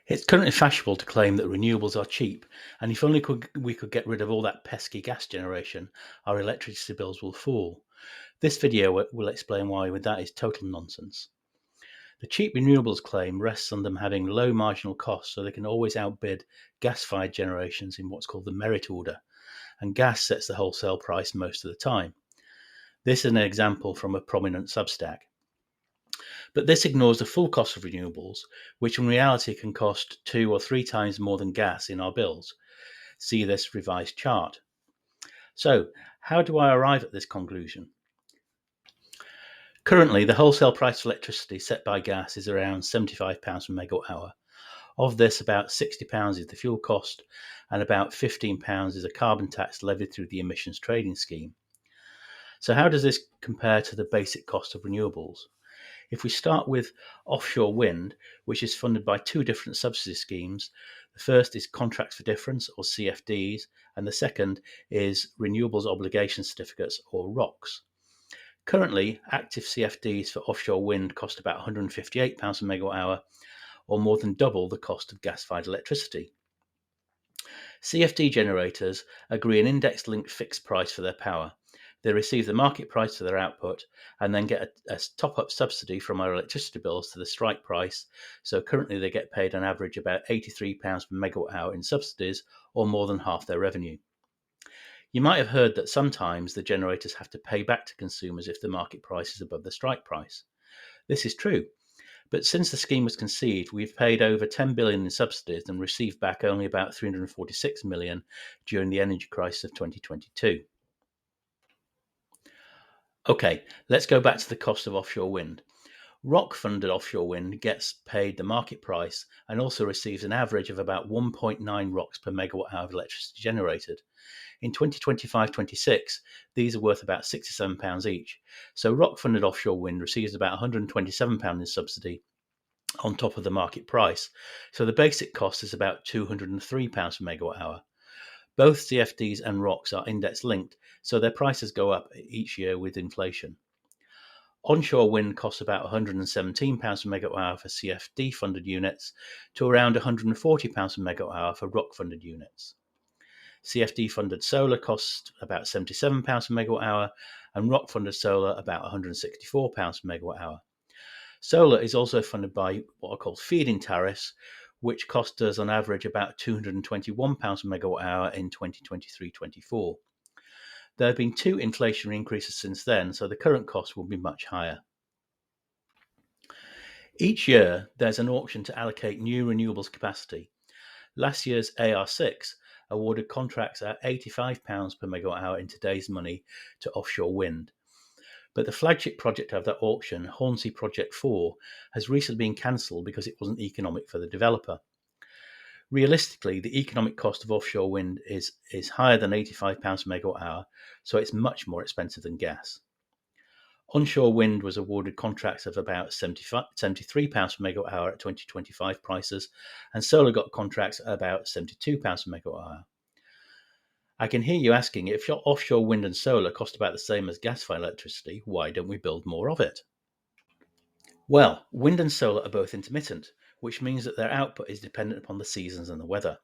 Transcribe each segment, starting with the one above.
It's currently fashionable to claim that renewables are cheap, and if only we could get rid of all that pesky gas generation, our electricity bills will fall. This video will explain why that is total nonsense. The cheap renewables claim rests on them having low marginal costs so they can always outbid gas-fired generations in what's called the merit order, and gas sets the wholesale price most of the time. This is an example from a prominent Substack. But this ignores the full cost of renewables, which in reality can cost 2 or 3 times more than gas in our bills. See this revised chart. So, how do I arrive at this conclusion? Currently, the wholesale price of electricity set by gas is around £75 per megawatt hour. Of this, about £60 is the fuel cost, and about £15 is a carbon tax levied through the emissions trading scheme. So, how does this compare to the basic cost of renewables? If we start with offshore wind, which is funded by two different subsidy schemes, the first is Contracts for Difference, or CFDs, and the second is Renewables Obligation Certificates, or ROCs. Currently, active CFDs for offshore wind cost about £158 per megawatt hour, or more than double the cost of gas-fired electricity. CFD generators agree an index-linked fixed price for their power. They receive the market price for their output and then get a top-up subsidy from our electricity bills to the strike price. So currently they get paid on average about £83 per megawatt hour in subsidies, or more than half their revenue. You might have heard that sometimes the generators have to pay back to consumers if the market price is above the strike price. This is true, but since the scheme was conceived, we've paid over $10 billion in subsidies and received back only about $346 million during the energy crisis of 2022. Okay, let's go back to the cost of offshore wind. ROC-funded offshore wind gets paid the market price and also receives an average of about 1.9 ROCs per megawatt hour of electricity generated. In 2025-26, these are worth about £67 each. So ROC-funded offshore wind receives about £127 in subsidy on top of the market price. So the basic cost is about £203 per megawatt hour. Both CFDs and ROCs are index linked, so their prices go up each year with inflation. Onshore wind costs about £117 per megawatt hour for CFD funded units to around £140 per megawatt hour for ROC funded units. CFD funded solar costs about £77 per megawatt hour, and ROC funded solar about £164 per megawatt hour. Solar is also funded by what are called feed-in tariffs, which cost us on average about £221 per megawatt hour in 2023-24. There have been two inflationary increases since then, so the current cost will be much higher. Each year, there's an auction to allocate new renewables capacity. Last year's AR6 awarded contracts at £85 per megawatt hour in today's money to offshore wind. But the flagship project of that auction, Hornsea Project 4, has recently been cancelled because it wasn't economic for the developer. Realistically, the economic cost of offshore wind is higher than £85 per megawatt hour, so it's much more expensive than gas. Onshore wind was awarded contracts of about £73 per megawatt hour at 2025 prices, and solar got contracts at about £72 per megawatt hour. I can hear you asking, if your offshore wind and solar cost about the same as gas-fired electricity, why don't we build more of it? Well, wind and solar are both intermittent, which means that their output is dependent upon the seasons and the weather.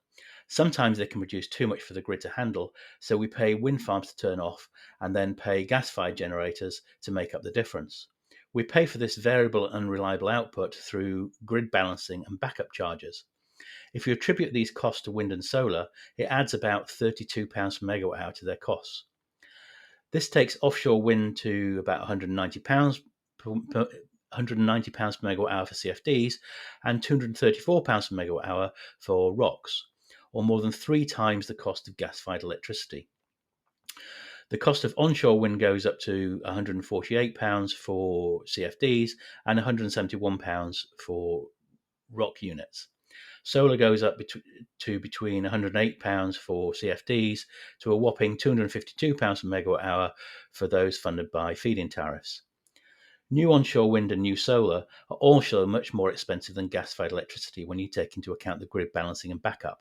Sometimes they can produce too much for the grid to handle, so we pay wind farms to turn off and then pay gas-fired generators to make up the difference. We pay for this variable and unreliable output through grid balancing and backup charges. If you attribute these costs to wind and solar, it adds about £32 per megawatt hour to their costs. This takes offshore wind to about £190 per megawatt hour for CFDs and £234 per megawatt hour for ROCs, or more than 3 times the cost of gas-fired electricity. The cost of onshore wind goes up to £148 for CFDs and £171 for ROC units. Solar goes up to between £108 for CFDs to a whopping £252 per megawatt hour for those funded by feed-in tariffs. New onshore wind and new solar are also much more expensive than gas-fired electricity when you take into account the grid balancing and backup.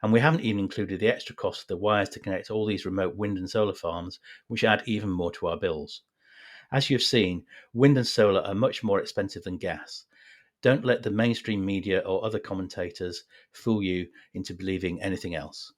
And we haven't even included the extra cost of the wires to connect all these remote wind and solar farms, which add even more to our bills. As you've seen, wind and solar are much more expensive than gas. Don't let the mainstream media or other commentators fool you into believing anything else.